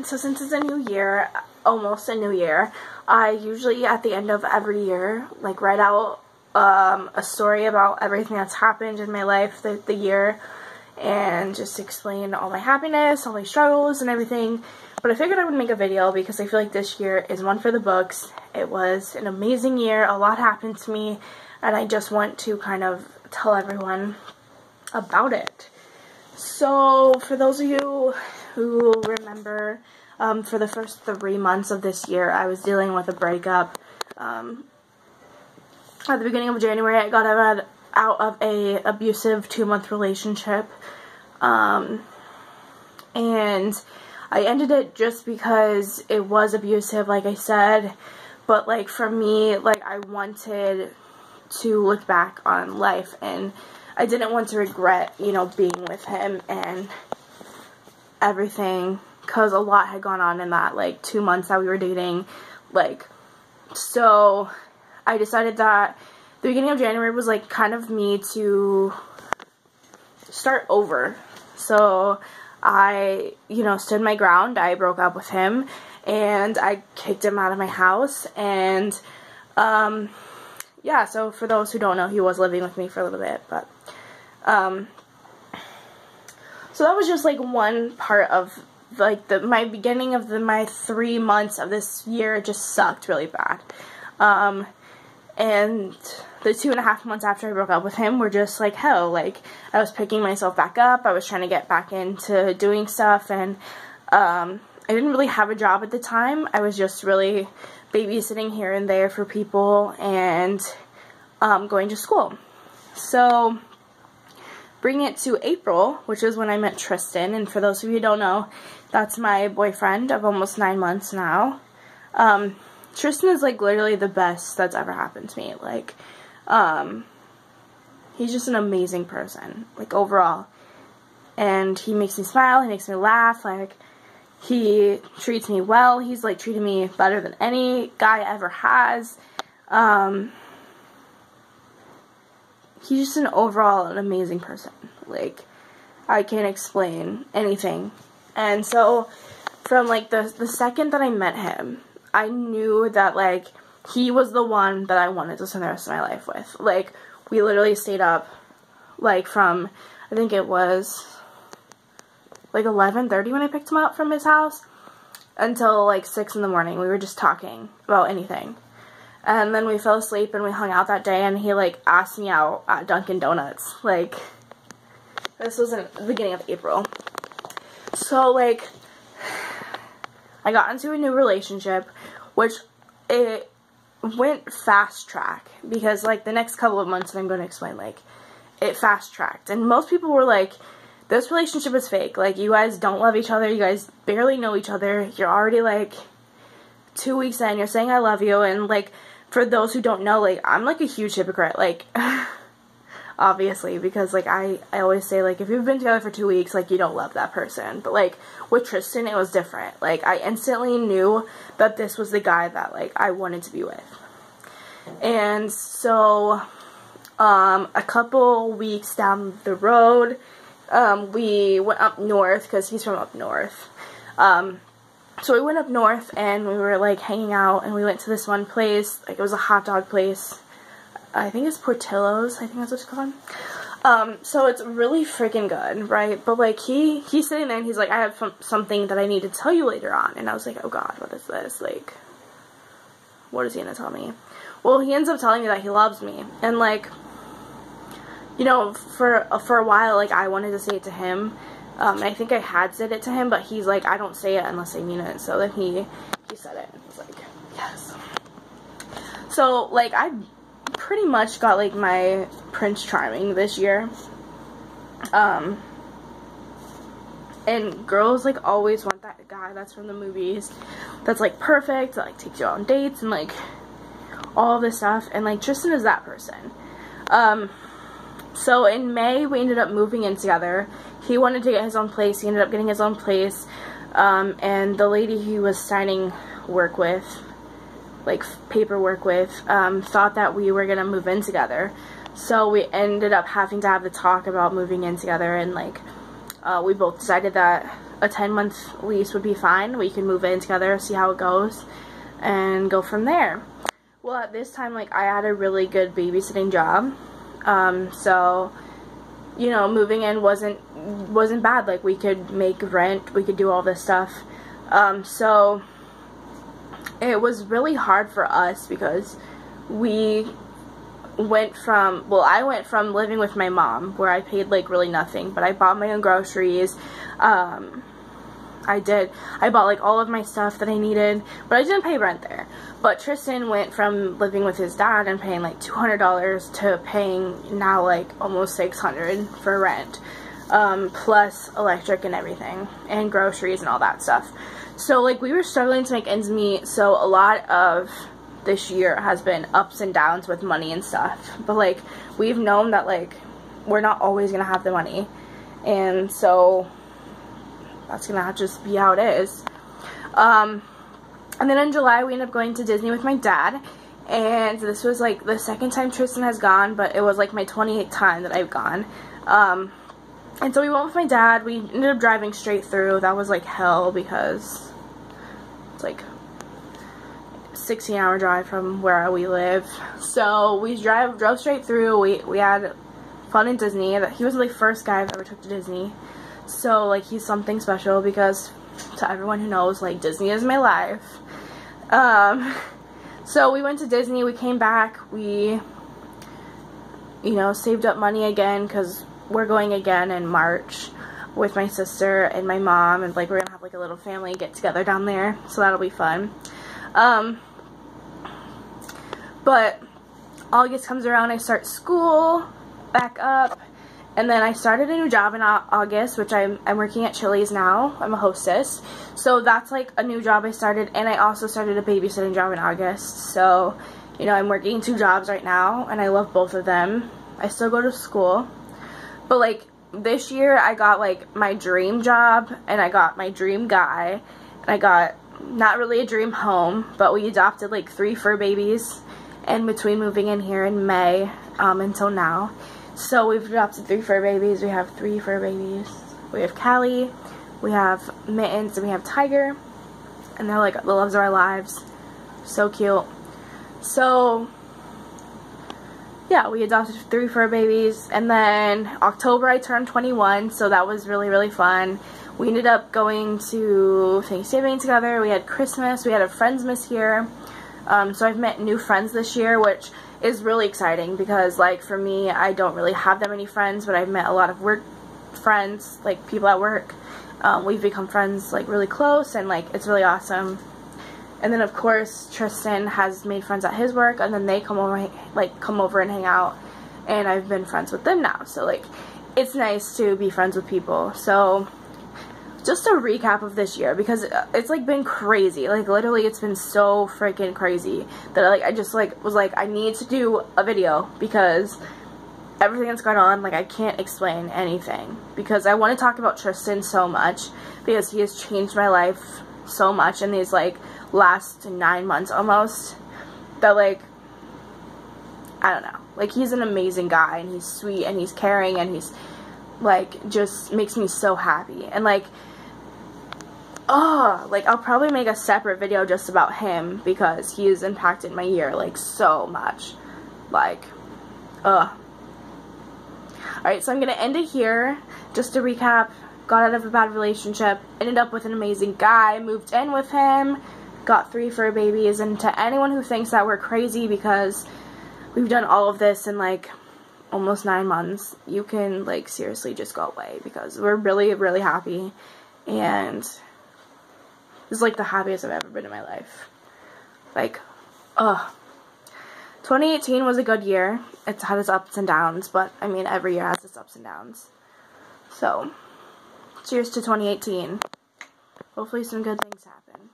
So since it's a new year, almost a new year, I usually at the end of every year, like, write out a story about everything that's happened in my life the year, and just explain all my happiness, all my struggles, and everything. But I figured I would make a video because I feel like this year is one for the books. It was an amazing year, a lot happened to me, and I just want to kind of tell everyone about it. So for those of you who remember, for the first 3 months of this year, I was dealing with a breakup. At the beginning of January, I got out of a abusive 2-month relationship, and I ended it just because it was abusive, like I said, but, like, for me, like, I wanted to look back on life, and I didn't want to regret, you know, being with him and everything, because a lot had gone on in that, like, 2 months that we were dating, like, so I decided that the beginning of January was, like, kind of me to start over. So I, you know, stood my ground. I broke up with him, and I kicked him out of my house, and, yeah, so for those who don't know, he was living with me for a little bit, but, so that was just, like, one part of, like, my beginning of my 3 months of this year just sucked really bad. And the 2.5 months after I broke up with him were just like hell. Like, I was picking myself back up, I was trying to get back into doing stuff, and I didn't really have a job at the time. I was just really babysitting here and there for people, and going to school. So bring it to April, which is when I met Tristan, and for those of you who don't know, that's my boyfriend of almost 9 months now. Tristan is, like, literally the best that's ever happened to me. Like, he's just an amazing person, like, overall. And he makes me smile, he makes me laugh, like, he treats me well. He's, like, treated me better than any guy ever has. He's just an amazing person. Like, I can't explain anything. And so, from, like, the second that I met him, I knew that, like, he was the one that I wanted to spend the rest of my life with. Like, we literally stayed up, like, from, I think it was, like, 11:30 when I picked him up from his house, until, like, 6 in the morning. We were just talking about anything. And then we fell asleep and we hung out that day, and he, like, asked me out at Dunkin' Donuts. Like, this was in the beginning of April. So, like, I got into a new relationship, which it went fast track, because, like, the next couple of months that I'm going to explain, like, it fast tracked. And most people were like, this relationship is fake. Like, you guys don't love each other. You guys barely know each other. You're already, like, 2 weeks in. You're saying I love you. And, like, for those who don't know, like, I'm, like, a huge hypocrite. Like, obviously, because, like, I always say, like, if you've been together for 2 weeks, like, you don't love that person. But, like, with Tristan, it was different. Like, I instantly knew that this was the guy that, like, I wanted to be with. And so, a couple weeks down the road, we went up north, because he's from up north. So we went up north, and we were, like, hanging out, and we went to this one place. Like, it was a hot dog place. I think it's Portillo's, I think that's what it's called. So it's really freaking good, right? But, like, he's sitting there, and he's like, I have something that I need to tell you later on. And I was like, oh god, what is this? Like, what is he gonna tell me? Well, he ends up telling me that he loves me. And, like, you know, for a while, like, I wanted to say it to him. I think I had said it to him, but he's like, I don't say it unless I mean it. So then he said it, and I was like, yes. So, like, I pretty much got, like, my Prince Charming this year. And girls, like, always want that guy that's from the movies, that's, like, perfect, that, like, takes you on dates, and, like, all this stuff. And, like, Tristan is that person. So in May, we ended up moving in together. He wanted to get his own place. He ended up getting his own place. And the lady he was signing work with, like, paperwork with, thought that we were gonna move in together. So we ended up having to have the talk about moving in together, and, like, we both decided that a 10-month lease would be fine. We could move in together, see how it goes, and go from there. Well, at this time, like, I had a really good babysitting job, so, you know, moving in wasn't bad. Like, we could make rent, we could do all this stuff, so it was really hard for us because we went from, well, I went from living with my mom, where I paid, like, really nothing, but I bought my own groceries. I bought, like, all of my stuff that I needed, but I didn't pay rent there. But Tristan went from living with his dad and paying, like, $200 to paying now, like, almost $600 for rent, plus electric and everything, and groceries and all that stuff. So, like, we were struggling to make ends meet, so a lot of this year has been ups and downs with money and stuff, but, like, we've known that, like, we're not always gonna have the money, and so that's gonna just be how it is. And then in July we ended up going to Disney with my dad, and this was, like, the second time Tristan has gone, but it was, like, my 28th time that I've gone. And so we went with my dad. We ended up driving straight through. That was, like, hell, because it's like 16-hour drive from where we live. So we drove straight through. We had fun in Disney. He was the first guy I've ever took to Disney. So, like, he's something special because, to everyone who knows, like, Disney is my life. So we went to Disney. We came back. We, you know, saved up money again because we're going again in March with my sister and my mom, and, like, we're gonna have, like, a little family get together down there, so that'll be fun. But August comes around, I start school back up, and then I started a new job in August, which I'm working at Chili's now. I'm a hostess, so that's, like, a new job I started, and I also started a babysitting job in August. So, you know, I'm working 2 jobs right now, and I love both of them. I still go to school, but, like, this year I got, like, my dream job, and I got my dream guy, and I got not really a dream home, but we adopted, like, 3 fur babies, and between moving in here in May until now. So we've adopted 3 fur babies. We have 3 fur babies. We have Callie, we have Mittens, and we have Tiger, and they're, like, the loves of our lives. So cute. So yeah, we adopted 3 fur babies, and then October I turned 21, so that was really, really fun. We ended up going to Thanksgiving together. We had Christmas. We had a Friendsmas here. So I've met new friends this year, which is really exciting because, like, for me, I don't really have that many friends, but I've met a lot of work friends, like, people at work. We've become friends, like, really close, and, like, it's really awesome. And then, of course, Tristan has made friends at his work, and then they come over and hang out, and I've been friends with them now. So, like, it's nice to be friends with people. So, just a recap of this year, because it's, like, been crazy. Like, literally, it's been so freaking crazy that, like, I just, like, was like, I need to do a video because everything that's going on, like, I can't explain anything, because I want to talk about Tristan so much, because he has changed my life so much in these, like, last 9 months almost, that, like, I don't know, like, he's an amazing guy, and he's sweet, and he's caring, and he's, like, just makes me so happy. And, like, like, I'll probably make a separate video just about him, because he has impacted my year, like, so much. Like, alright, so I'm gonna end it here. Just to recap, got out of a bad relationship, ended up with an amazing guy, moved in with him, got 3 fur babies, and to anyone who thinks that we're crazy because we've done all of this in, like, almost 9 months, you can, like, seriously just go away, because we're really, really happy, and this is, like, the happiest I've ever been in my life. Like, 2018 was a good year. It's had its ups and downs, but, I mean, every year has its ups and downs. So, cheers to 2018. Hopefully some good things happen.